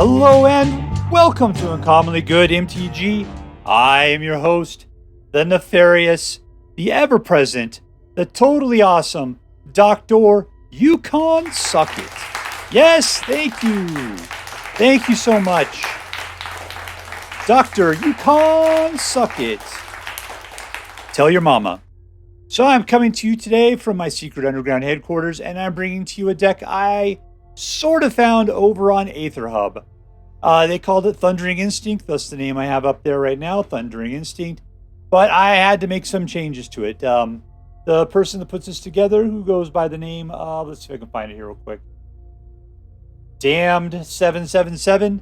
Hello and welcome to Uncommonly Good MTG. I am your host, the nefarious, the ever-present, the totally awesome Dr. Yukon Suck It. Yes, thank you. Thank you so much. Dr. Yukon Suck It. Tell your mama. So I'm coming to you today from my secret underground headquarters, and I'm bringing to you a deck I sort of found over on Aether Hub. They called it Thundering Instinct. That's the name I have up there right now, Thundering Instinct. But I had to make some changes to it. The person that puts this together, who goes by the name, let's see if I can find it here real quick. Damned777,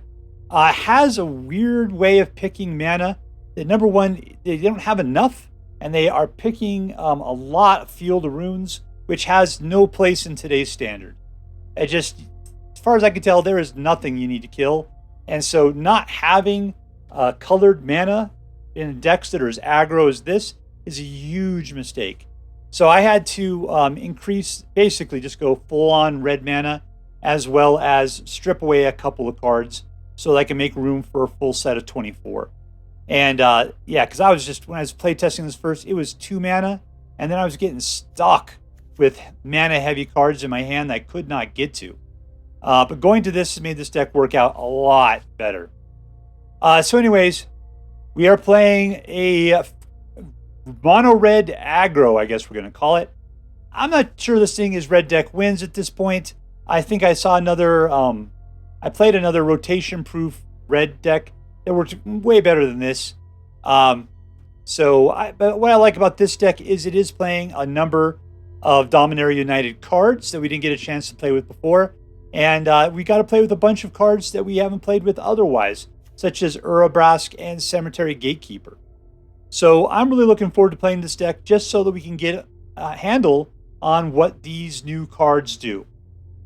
has a weird way of picking mana. That number one, they don't have enough, and they are picking a lot of Field of Runes, which has no place in today's standard. It just, as far as I can tell, there is nothing you need to kill. And so not having colored mana in decks that are as aggro as this is a huge mistake. So I had to increase, basically just go full on red mana, as well as strip away a couple of cards so that I can make room for a full set of 24. And yeah, because I was just, when I was playtesting this first, it was 2 mana, and then I was getting stuck with mana heavy cards in my hand that I could not get to. But going to this has made this deck work out a lot better. So anyways, we are playing a mono-red aggro, I guess we're going to call it. I'm not sure this thing is red deck wins at this point. I think I saw another, I played another rotation-proof red deck that worked way better than this. But what I like about this deck is it is playing a number of Dominaria United cards that we didn't get a chance to play with before. And we got to play with a bunch of cards that we haven't played with otherwise, such as Urabrask and Cemetery Gatekeeper. So I'm really looking forward to playing this deck just so that we can get a handle on what these new cards do.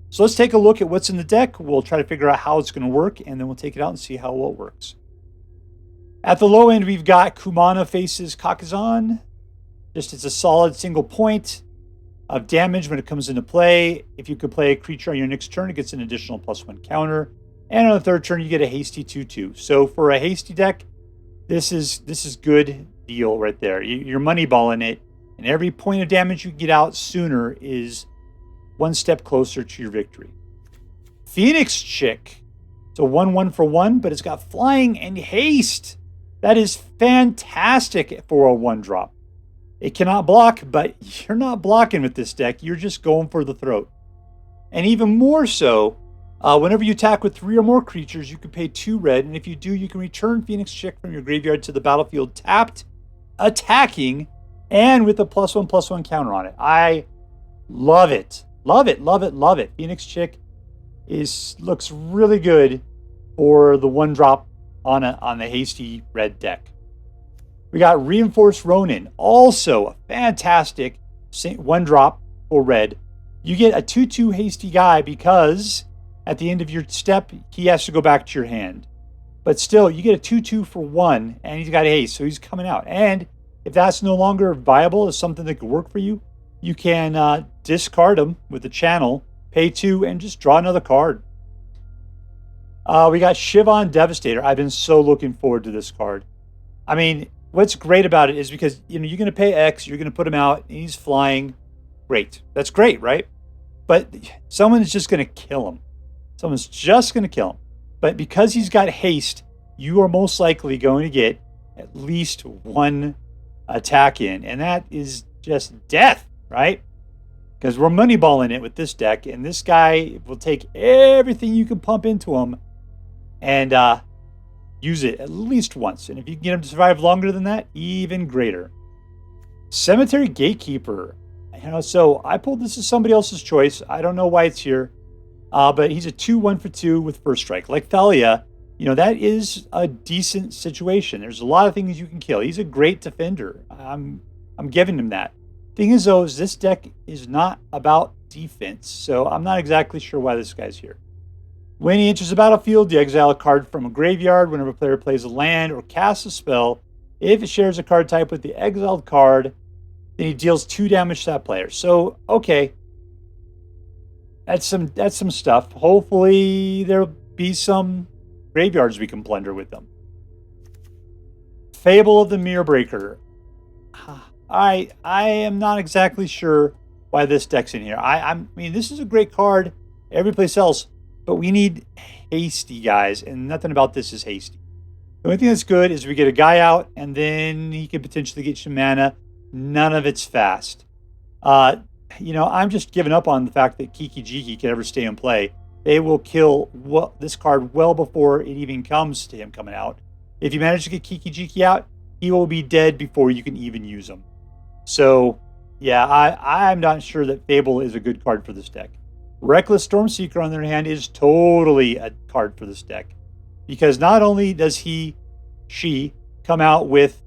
So let's take a look at what's in the deck. We'll try to figure out how it's going to work, and then we'll take it out and see how well it works. At the low end, we've got Kumano faces Kakkazan. Just it's a solid single point of damage when it comes into play. If you could play a creature on your next turn, it gets an additional +1 counter. And on the third turn, you get a hasty 2/2. So for a hasty deck, this is good deal right there. You're moneyballing it, and every point of damage you get out sooner is one step closer to your victory. Phoenix Chick. It's a 1/1 for 1, but it's got flying and haste. That is fantastic for a 1-drop. It cannot block, but you're not blocking with this deck. You're just going for the throat. And even more so, whenever you attack with 3 or more creatures, you can pay 2 red. And if you do, you can return Phoenix Chick from your graveyard to the battlefield tapped, attacking, and with a +1/+1 counter on it. I love it. Love it, love it, love it. Phoenix Chick looks really good for the 1-drop on the hasty red deck. We got Reinforced Ronin, also a fantastic 1-drop for red. You get a 2/2 hasty guy because at the end of your step, he has to go back to your hand. But still, you get a 2/2 for 1, and he's got haste, so he's coming out. And if that's no longer viable as something that could work for you, you can discard him with the channel, pay 2, and just draw another card. We got Shivan Devastator. I've been so looking forward to this card. I mean, what's great about it is because you're going to pay X, you're going to put him out, and he's flying. Great. That's great, right? But someone is just going to kill him. Someone's just going to kill him. But because he's got haste, you are most likely going to get at least 1 attack in. And that is just death, right? Because we're moneyballing it with this deck. And this guy will take everything you can pump into him and use it at least once. And if you can get him to survive longer than that, even greater. Cemetery Gatekeeper. So I pulled this as somebody else's choice. I don't know why it's here. But he's a 2/1 for 2 with first strike. Like Thalia, that is a decent situation. There's a lot of things you can kill. He's a great defender. I'm giving him that. Thing is, though, is this deck is not about defense. So I'm not exactly sure why this guy's here. When he enters the battlefield, you exile a card from a graveyard whenever a player plays a land or casts a spell. If it shares a card type with the exiled card, then he deals 2 damage to that player. So, okay. That's some stuff. Hopefully there'll be some graveyards we can plunder with them. Fable of the Mirror Breaker. I am not exactly sure why this deck's in here. I mean, this is a great card every place else, but we need hasty guys, and nothing about this is hasty. The only thing that's good is we get a guy out, and then he could potentially get some mana. None of it's fast. You know, I'm just giving up on the fact that Kiki Jiki can ever stay in play. They will kill this card well before it even comes to him coming out. If you manage to get Kiki Jiki out, he will be dead before you can even use him. So, yeah, I'm not sure that Fable is a good card for this deck. Reckless Stormseeker, on the other hand, is totally a card for this deck. Because not only does she come out with,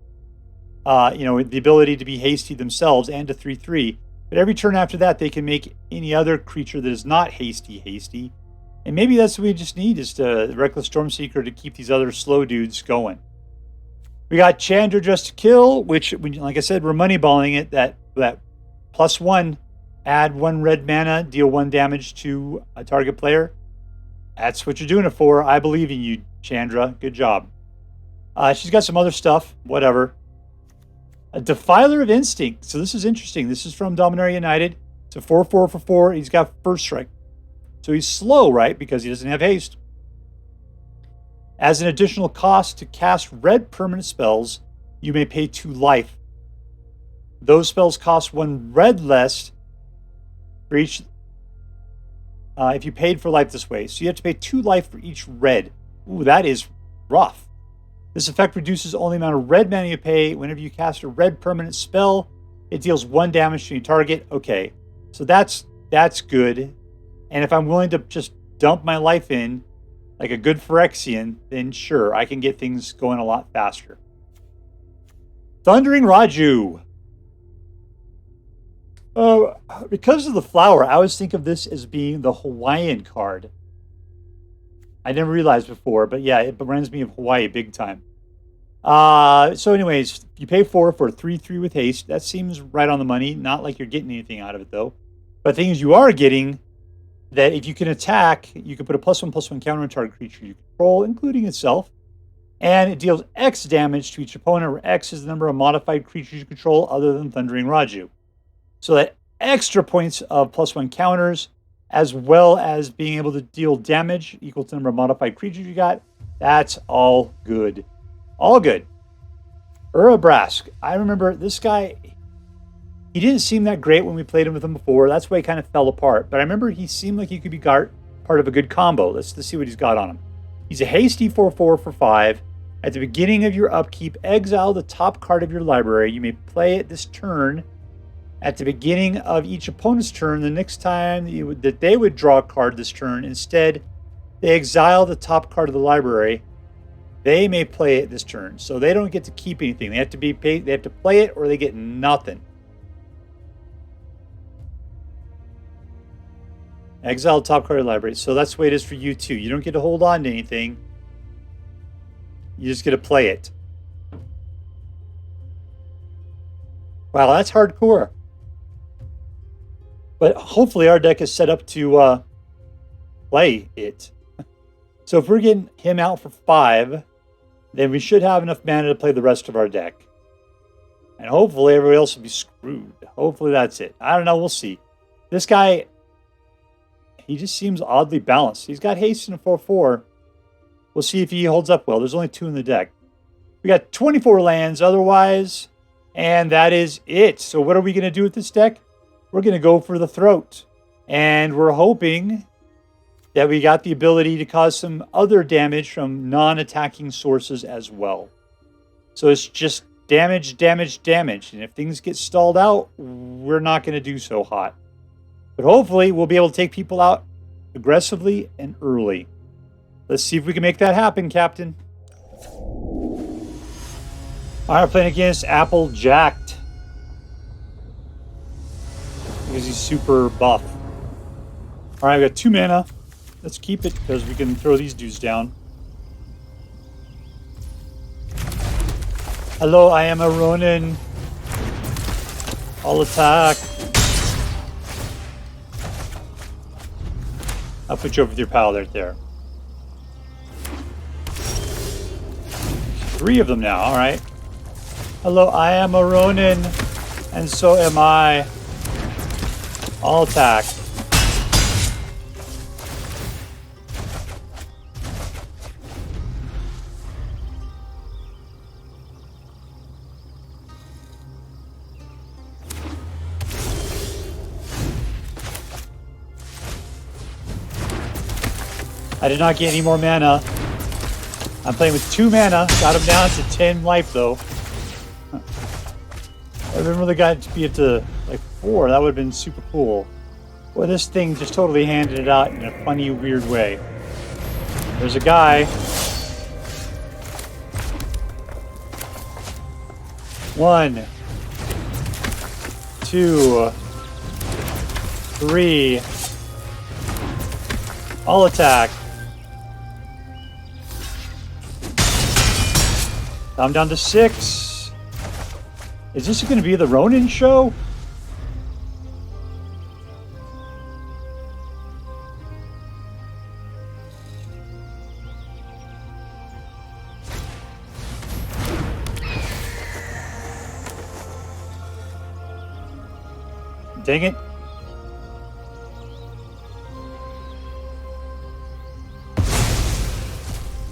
you know, the ability to be hasty themselves and to 3/3, but every turn after that, they can make any other creature that is not hasty. And maybe that's what we just need, is the Reckless Stormseeker to keep these other slow dudes going. We got Chandra Just to Kill, which, like I said, we're moneyballing it. That +1, add 1 red mana, deal 1 damage to a target player. That's what you're doing it for. I believe in you, Chandra. Good job. She's got some other stuff. Whatever. A Defiler of Instinct. So this is interesting. This is from Dominaria United. It's a 4/4 for 4. He's got first strike. So he's slow, right? Because he doesn't have haste. As an additional cost to cast red permanent spells, you may pay 2 life. Those spells cost 1 red less for each, if you paid for life this way. So you have to pay 2 life for each red. Ooh, that is rough. This effect reduces the only amount of red mana you pay. Whenever you cast a red permanent spell, it deals 1 damage to your target. Okay, so that's good. And if I'm willing to just dump my life in, like a good Phyrexian, then sure, I can get things going a lot faster. Thundering Raiju. Because of the flower, I always think of this as being the Hawaiian card. I never realized before, but yeah, it reminds me of Hawaii big time. So anyways, you pay 4 for a 3/3 with haste. That seems right on the money. Not like you're getting anything out of it, though. But things you are getting, that if you can attack, you can put a +1/+1 counter on target creature you control, including itself. And it deals X damage to each opponent, where X is the number of modified creatures you control other than Thundering Raiju. So that extra points of +1 counters, as well as being able to deal damage equal to the number of modified creatures you got, that's all good. All good. Urabrask. I remember this guy, he didn't seem that great when we played him with him before. That's why he kind of fell apart. But I remember he seemed like he could be part of a good combo. Let's see what he's got on him. He's a hasty 4/4 for 5. At the beginning of your upkeep, exile the top card of your library. You may play it this turn. At the beginning of each opponent's turn, the next time that they would draw a card this turn, instead, they exile the top card of the library. They may play it this turn, so they don't get to keep anything. They have to be paid. They have to play it, or they get nothing. Exile the top card of the library. So that's the way it is for you too. You don't get to hold on to anything. You just get to play it. Wow, that's hardcore. But hopefully our deck is set up to play it. So if we're getting him out for 5, then we should have enough mana to play the rest of our deck. And hopefully everybody else will be screwed. Hopefully that's it. I don't know. We'll see. This guy, he just seems oddly balanced. He's got haste in a 4/4. We'll see if he holds up well. There's only 2 in the deck. We got 24 lands otherwise, and that is it. So what are we going to do with this deck? We're going to go for the throat. And we're hoping that we got the ability to cause some other damage from non-attacking sources as well. So it's just damage, damage, damage. And if things get stalled out, we're not going to do so hot. But hopefully we'll be able to take people out aggressively and early. Let's see if we can make that happen, Captain. All right, we're playing against Apple Jacked. Because he's super buff. All right, we got 2 mana. Let's keep it because we can throw these dudes down. Hello, I am a Ronin. I'll attack. I'll put you over with your pal right there. 3 of them now. All right. Hello, I am a Ronin, and so am I. All attack. I did not get any more mana. I'm playing with 2 mana. Got him down to 10 life, though. I remember the guy to be up to like 4. That would have been super cool. Boy, this thing just totally handed it out in a funny, weird way. There's a guy. 1, 2, 3. All attack. I'm down to 6. Is this going to be the Ronin show? Dang it.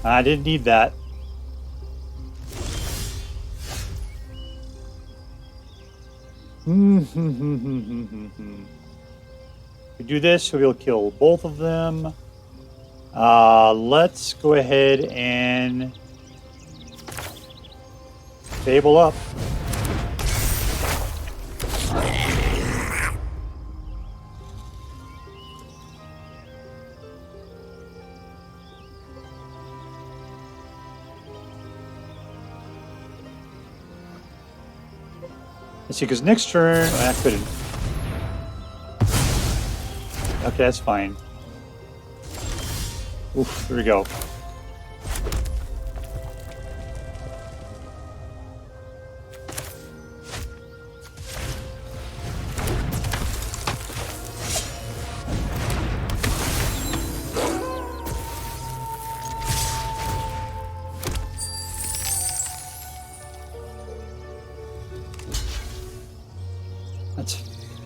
I didn't need that. If we do this, we'll kill both of them. Let's go ahead and Fable up. Let's see, because next turn, I couldn't. Okay, that's fine. Oof, here we go. That's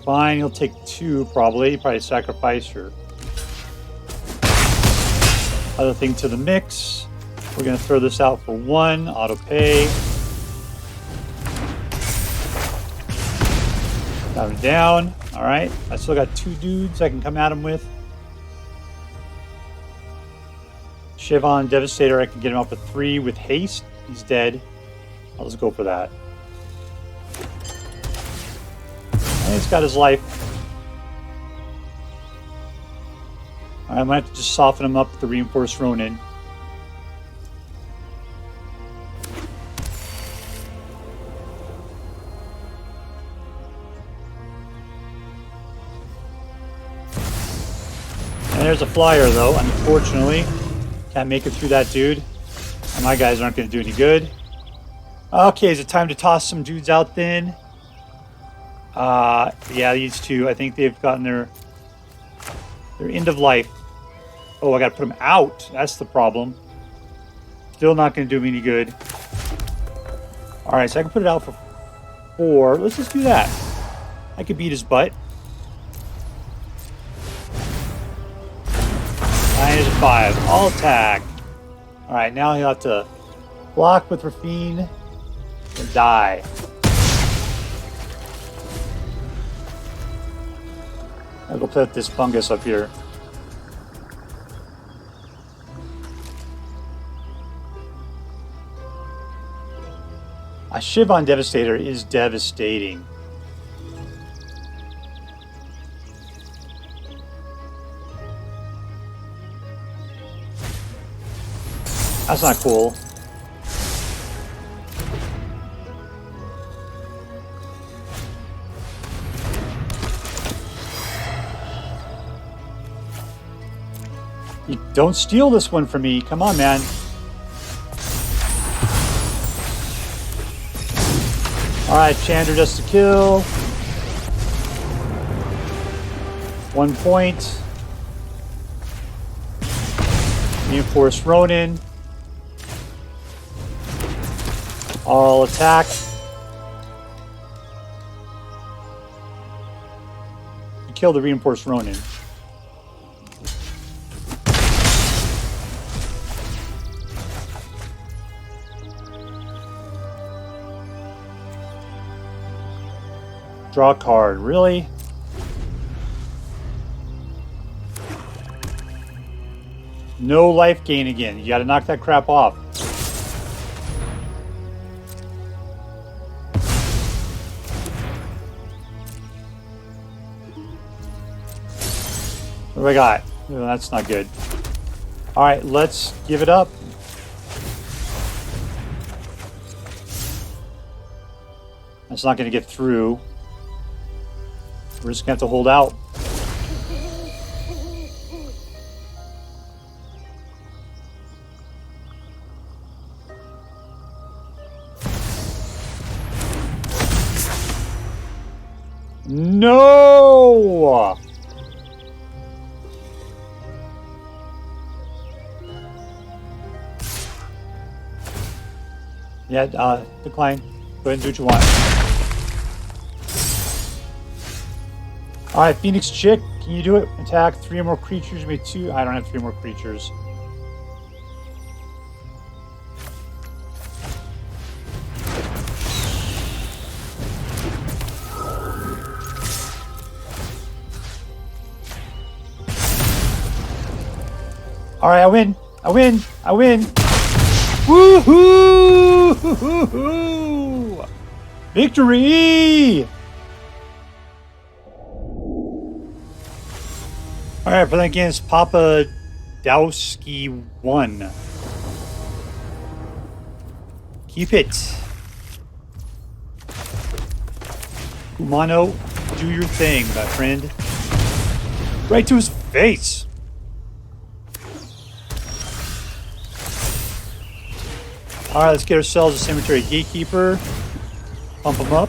fine. He'll take 2 probably. Probably sacrifice her. Other thing to the mix. We're going to throw this out for 1. Auto pay. Got him down. All right. I still got 2 dudes I can come at him with. Shivan Devastator, I can get him up with 3 with haste. He's dead. I'll just go for that. And he's got his life. I might have to just soften him up with the Reinforced Ronin. And there's a flyer, though, unfortunately. Can't make it through that dude. And my guys aren't going to do any good. Okay, is it time to toss some dudes out then? Yeah, these 2, I think they've gotten their end of life. Oh, I got to put them out. That's the problem. Still not going to do me any good. All right, so I can put it out for 4. Let's just do that. I could beat his butt. Here's a 5. All attack. All right, now he'll have to block with Rafine and die. I'll go put this fungus up here. A Shivan Devastator is devastating. That's not cool. You don't steal this one from me. Come on, man. Alright, Chandra does the kill. 1 point. Reinforced Ronin. I'll attack. Kill the Reinforced Ronin. Draw a card. Really? No life gain again. You gotta knock that crap off. What do I got? Oh, that's not good. Alright, let's give it up. That's not going to get through. We're just going to have to hold out. No! Yeah, decline. Go ahead and do what you want. Alright, Phoenix Chick, can you do it? Attack 3 or more creatures, maybe 2. I don't have 3 more creatures. Alright, I win! I win! I win! Woohoo! Victory! Alright, playing against Papa Dowski 1. Keep it. Kumano, do your thing, my friend. Right to his face! Alright, let's get ourselves a Cemetery Gatekeeper. Pump him up.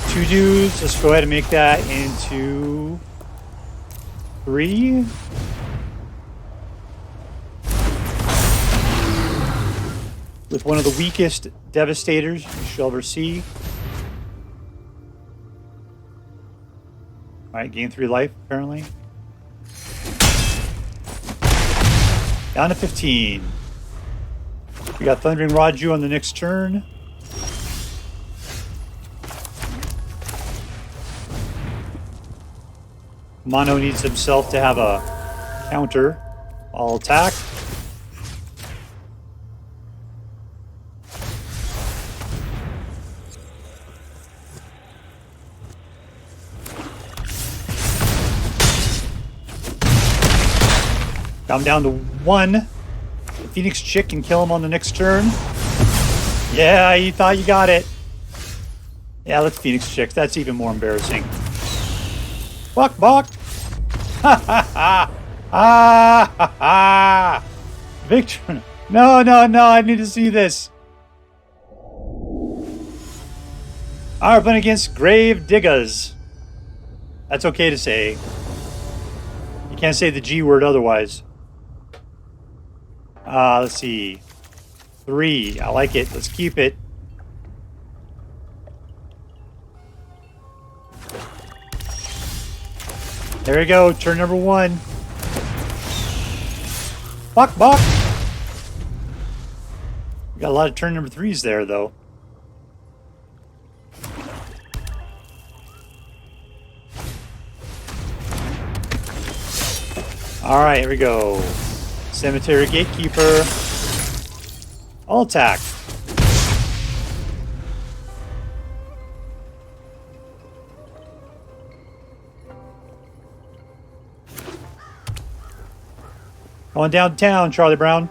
Two dudes. Let's go ahead and make that into 3. With one of the weakest Devastators you shall ever see. Alright, gain 3 life, apparently. Down to 15. We got Thundering Raiju on the next turn. Kumano needs himself to have a counter. I'll attack. I'm down to 1. The Phoenix Chick can kill him on the next turn. Yeah, you thought you got it. Yeah, let's Phoenix Chick. That's even more embarrassing. Buck, buck. Ha ha ha. Ah ha ha. Victor. No, no, no. I need to see this. Alright, playing against Gravedigas. That's okay to say. You can't say the G word otherwise. Let's see. 3. I like it. Let's keep it. There we go. Turn number 1. Buck, buck. We got a lot of turn number 3s there, though. Alright, here we go. Cemetery Gatekeeper. I'll attack. Going downtown, Charlie Brown.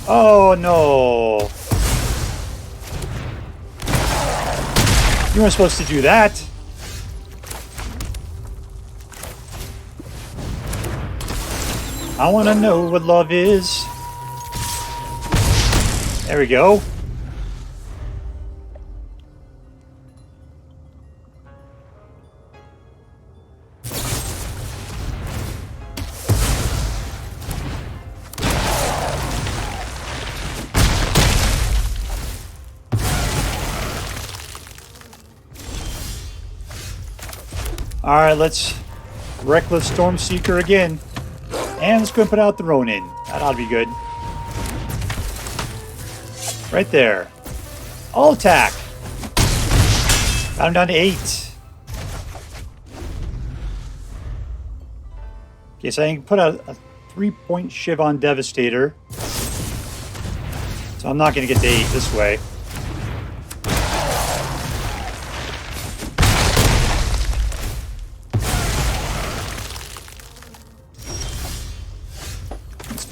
Oh, no. You weren't supposed to do that. I want to know what love is. There we go. All right, let's Reckless Stormseeker again. And let's go and put out the Ronin. That ought to be good. Right there. All attack. Got him down to 8. Okay, so I can put out a 3-point Shivan Devastator. So I'm not going to get to 8 this way.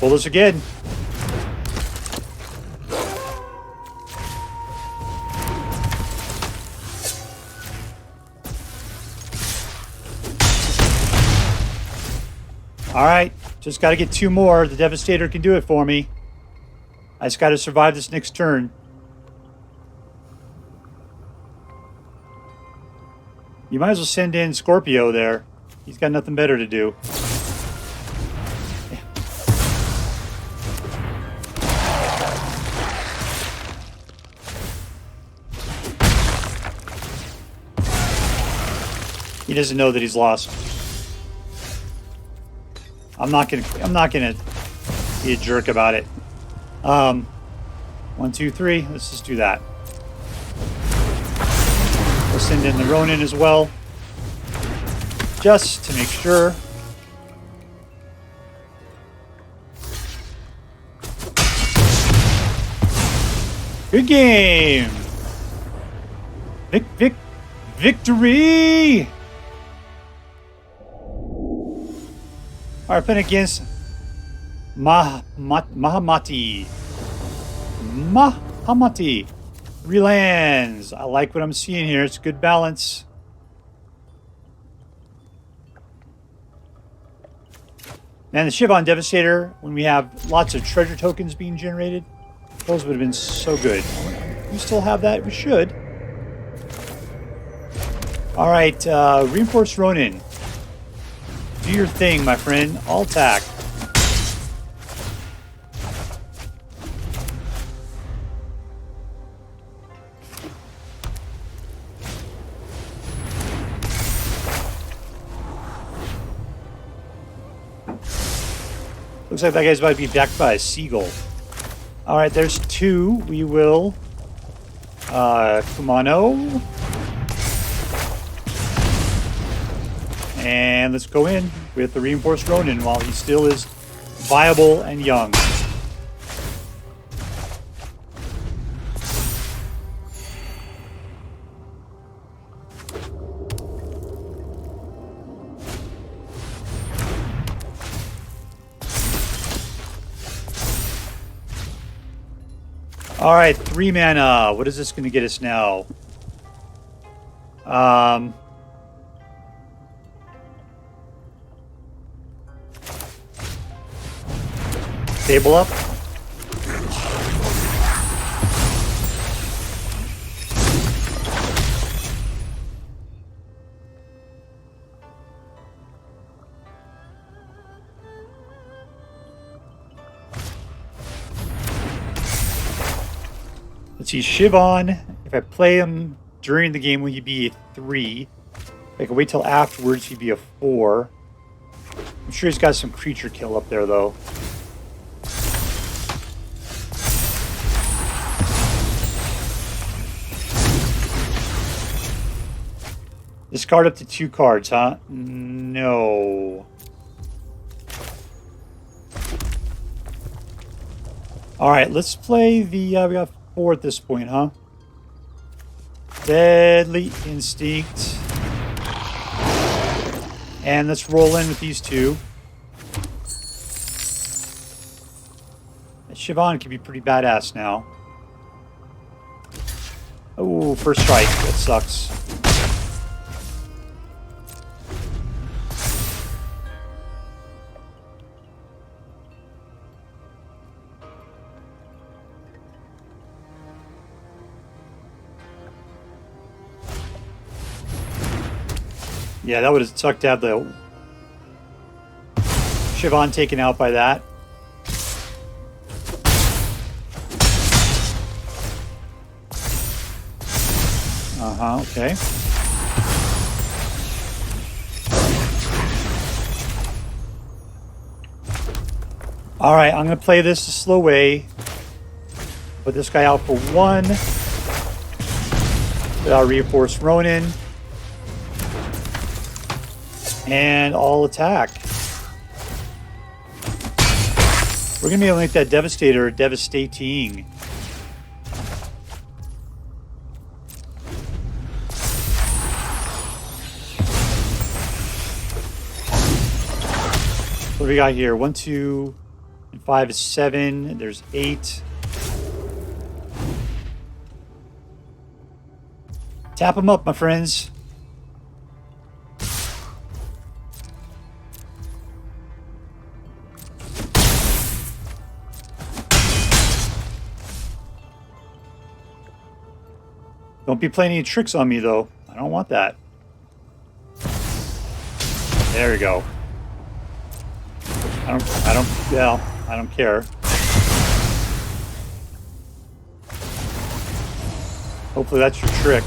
Pull this again. Alright, just got to get 2 more. The Devastator can do it for me. I just got to survive this next turn. You might as well send in Scorpio there. He's got nothing better to do. He doesn't know that he's lost. I'm not gonna be a jerk about it. 1, 2, 3. Let's just do that. We'll send in the Ronin as well, just to make sure. Good game. Victory. All right, playing against Mahamoti. Mahamoti. 3 lands. I like what I'm seeing here. It's a good balance. Man, the Shivan Devastator, when we have lots of treasure tokens being generated, those would have been so good. We still have that? We should. All right, Reinforced Ronin. Do your thing, my friend. All attack. Looks like that guy's about to be backed by a seagull. All right, there's 2. We will Kumano. And let's go in with the Reinforced Ronin while he still is viable and young. All right, 3 mana. What is this going to get us now? Fable up. Let's see, Shivan. If I play him during the game, will he be a 3? If I can wait till afterwards, he'd be a 4. I'm sure he's got some creature kill up there, though. Discard up to 2 cards, huh? No. Alright, let's play the... we got 4 at this point, huh? Deadly Instinct. And let's roll in with these 2. Shivan can be pretty badass now. Oh, first strike. That sucks. Yeah, that would have sucked to have the Shivan taken out by that. Okay. Alright, I'm going to play this a slow way. Put this guy out for 1. Without Reinforced Ronin. And I'll attack. We're going to be able to make that Devastator devastating. What do we got here? 1, 2, and 5 is 7. There's 8. Tap them up, my friends. Don't be playing any tricks on me, though. I don't want that. There we go. I don't care. Hopefully that's your trick.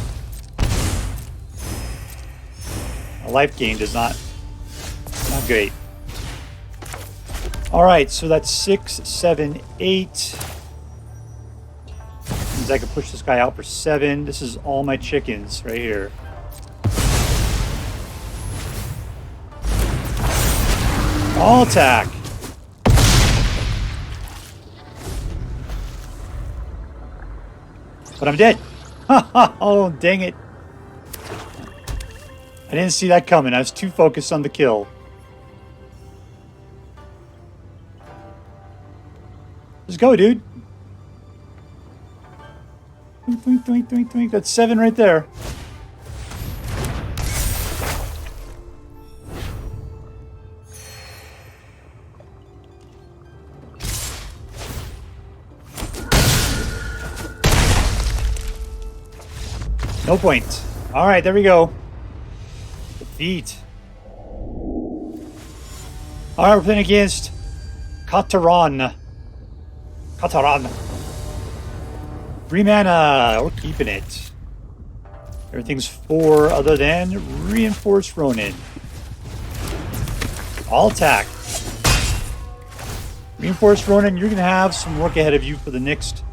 A life gain does not great. Alright, so that's 6, 7, 8. Means I can push this guy out for 7. This is all my chickens right here. All attack. But I'm dead. Oh, dang it. I didn't see that coming. I was too focused on the kill. Let's go, dude. Twink, twink, twink, twink. That's 7 right there. No point. All right, there we go. Defeat. All right, we're playing against Kotaron. Kotaron. 3 mana. We're keeping it. Everything's 4 other than Reinforced Ronin. All attack. Reinforced Ronin, you're going to have some work ahead of you for the next,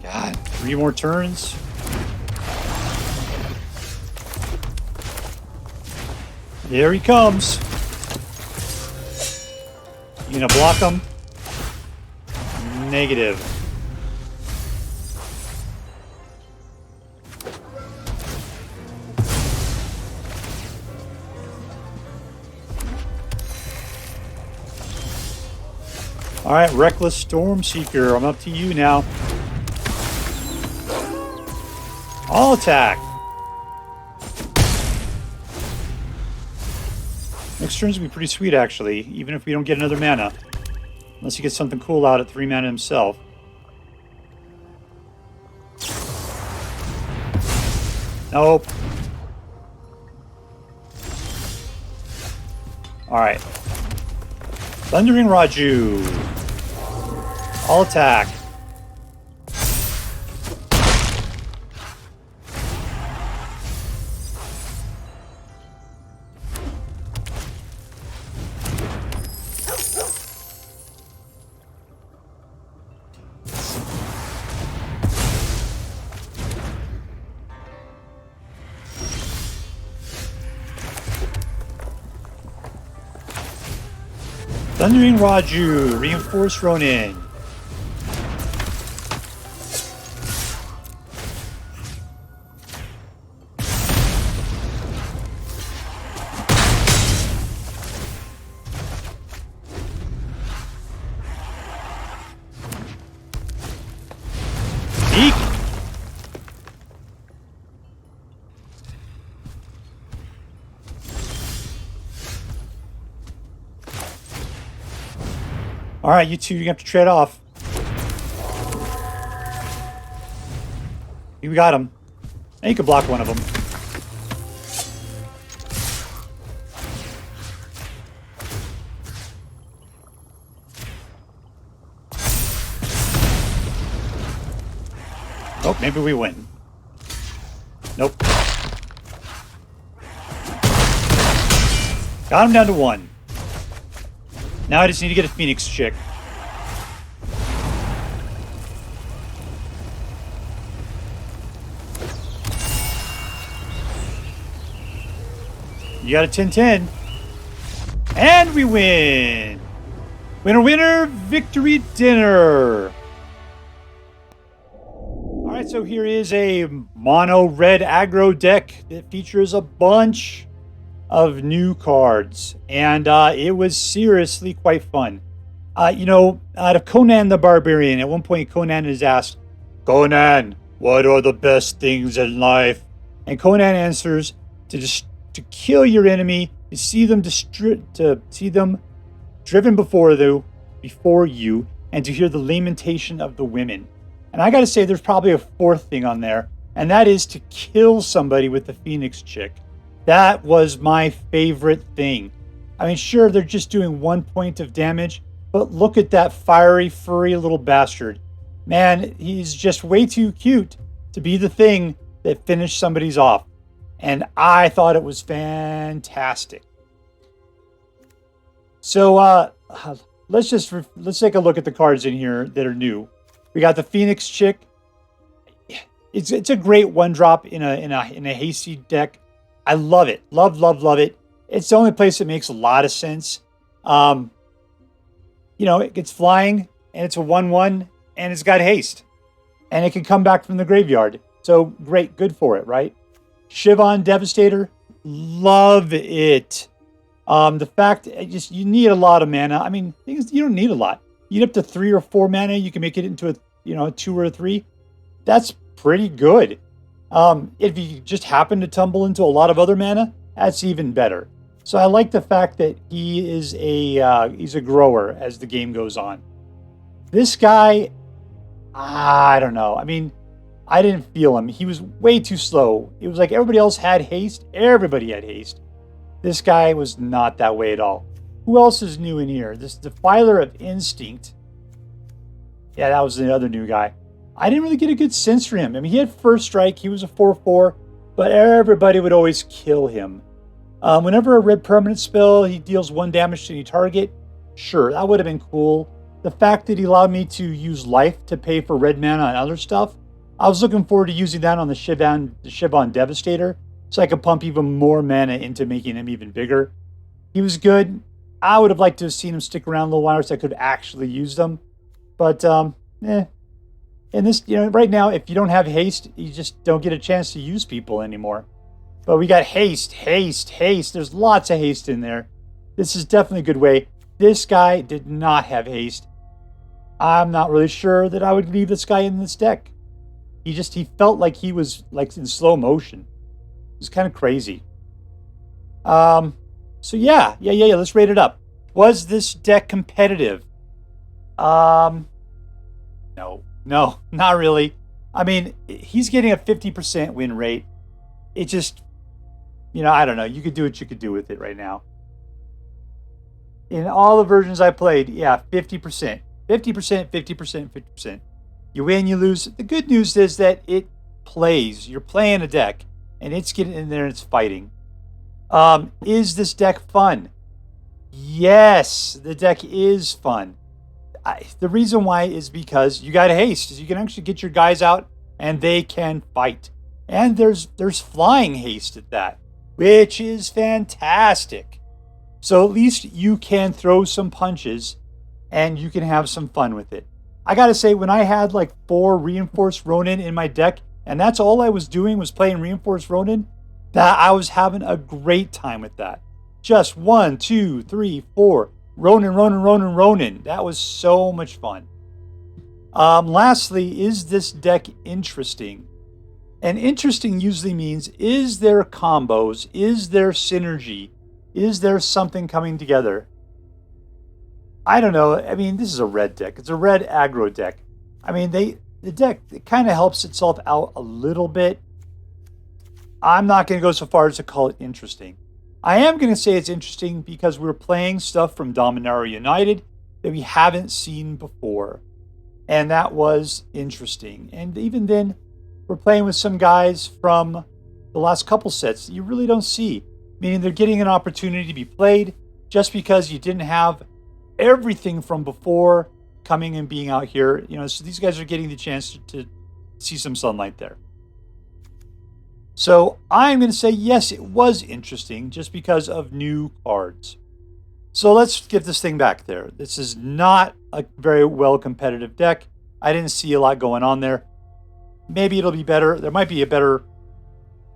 3 more turns. There he comes. You gonna block him? Negative. Alright, Reckless Stormseeker. I'm up to you now. All attack. Next turn's gonna be pretty sweet, actually, even if we don't get another mana. Unless he gets something cool out at 3 mana himself. Nope. Alright. Thundering Raiju. All attack. Thundering Raiju, Reinforced Ronin. Eek! All right, you two, you have to trade off. You got him. Now you can block one of them. Oh, maybe we win. Nope. Got him down to 1. Now I just need to get a Phoenix chick. You got a 10-10. And we win. Winner, winner, victory dinner. All right, so here is a mono red aggro deck that features a bunch of new cards. And it was seriously quite fun. You know, out of Conan the Barbarian, at one point Conan is asked, Conan, what are the best things in life? And Conan answers, to kill your enemy, to see them driven before you, and to hear the lamentation of the women. And I got to say, there's probably a fourth thing on there, and that is to kill somebody with the Phoenix chick. That was my favorite thing. I mean, sure, they're just doing 1 point of damage, but look at that fiery, furry little bastard. Man, he's just way too cute to be the thing that finished somebody's off. And I thought it was fantastic. So let's take a look at the cards in here that are new. We got the Phoenix chick. It's a great 1-drop in a hasty deck. I love it. Love it. It's the only place that makes a lot of sense. You know, it gets flying and it's a 1/1 and it's got haste. And it can come back from the graveyard. So great, good for it, right? Shivan Devastator, love it. The fact you need a lot of mana. I mean, things you don't need a lot. You need up to 3 or 4 mana. You can make it into a 2 or a 3. That's pretty good. If you just happen to tumble into a lot of other mana, that's even better. So I like the fact that he's a grower as the game goes on. This guy, I don't know. I mean, I didn't feel him. He was way too slow. It was like everybody else had haste. Everybody had haste. This guy was not that way at all. Who else is new in here? This Defiler of Instinct. Yeah, that was the other new guy. I didn't really get a good sense for him. I mean, he had first strike. He was a 4/4, but everybody would always kill him. Whenever a red permanent spell, he deals 1 damage to any target. Sure, that would have been cool. The fact that he allowed me to use life to pay for red mana and other stuff, I was looking forward to using that on the Shivan Devastator, so I could pump even more mana into making him even bigger. He was good. I would have liked to have seen him stick around a little while so I could actually use them. But, And this, right now, if you don't have haste, you just don't get a chance to use people anymore. But we got haste. There's lots of haste in there. This is definitely a good way. This guy did not have haste. I'm not really sure that I would leave this guy in this deck. He felt like he was like in slow motion. It was kind of crazy. So yeah. Let's rate it up. Was this deck competitive? No, not really. I mean, he's getting a 50% win rate. It just, I don't know. You could do what you could do with it right now. In all the versions I played, 50%. 50%, 50%, 50%. You win, you lose. The good news is that it plays. You're playing a deck, and it's getting in there and it's fighting. Is this deck fun? Yes, the deck is fun. The reason why is because you got haste. You can actually get your guys out, and they can fight. And there's flying haste at that, which is fantastic. So at least you can throw some punches, and you can have some fun with it. I gotta say, when I had like 4 Reinforced Ronin in my deck, and that's all I was doing was playing Reinforced Ronin, that I was having a great time with that. Just 1, 2, 3, 4. Ronin. That was so much fun. Lastly, is this deck interesting? And interesting usually means, is there combos? Is there synergy? Is there something coming together? I don't know. I mean, this is a red deck. It's a red aggro deck. I mean, the deck, it kind of helps itself out a little bit. I'm not going to go so far as to call it interesting. I am going to say it's interesting because we're playing stuff from Dominaria United that we haven't seen before. And that was interesting. And even then, we're playing with some guys from the last couple sets that you really don't see, meaning they're getting an opportunity to be played just because you didn't have everything from before coming and being out here. So these guys are getting the chance to see some sunlight there. So I'm going to say yes, it was interesting just because of new cards. So let's get this thing back there. This is not a very well competitive deck. I didn't see a lot going on there. Maybe it'll be better. There might be a better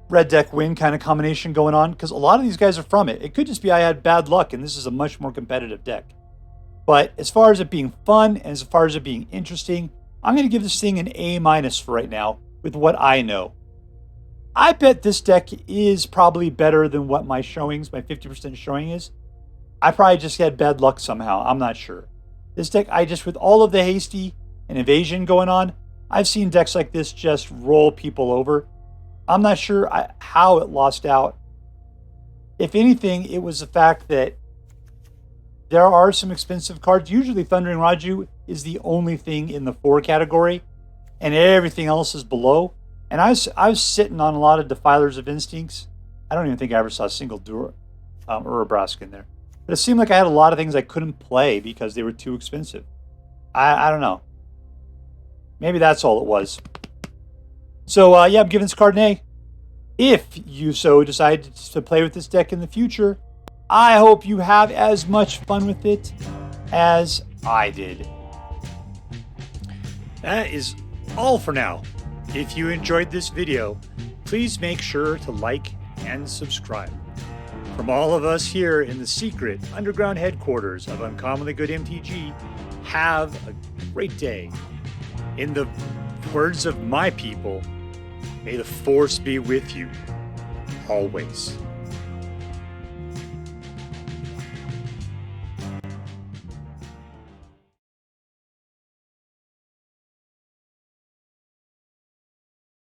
red deck win kind of combination going on because a lot of these guys are from it. It could just be I had bad luck and this is a much more competitive deck. But as far as it being fun and as far as it being interesting, I'm going to give this thing an A- for right now with what I know. I bet this deck is probably better than what my showings, my 50% showing is. I probably just had bad luck somehow. I'm not sure. This deck, with all of the hasty and evasion going on, I've seen decks like this just roll people over. I'm not sure how it lost out. If anything, it was the fact that there are some expensive cards. Usually Thundering Raiju is the only thing in the 4 category, and everything else is below. And I was sitting on a lot of Defilers of Instincts. I don't even think I ever saw a single Urabrask in there. But it seemed like I had a lot of things I couldn't play because they were too expensive. I don't know. Maybe that's all it was. So, yeah, I'm giving this card an A. If you so decide to play with this deck in the future, I hope you have as much fun with it as I did. That is all for now. If you enjoyed this video, please make sure to like and subscribe. From all of us here in the secret underground headquarters of Uncommonly Good MTG, have a great day. In the words of my people, may the force be with you always.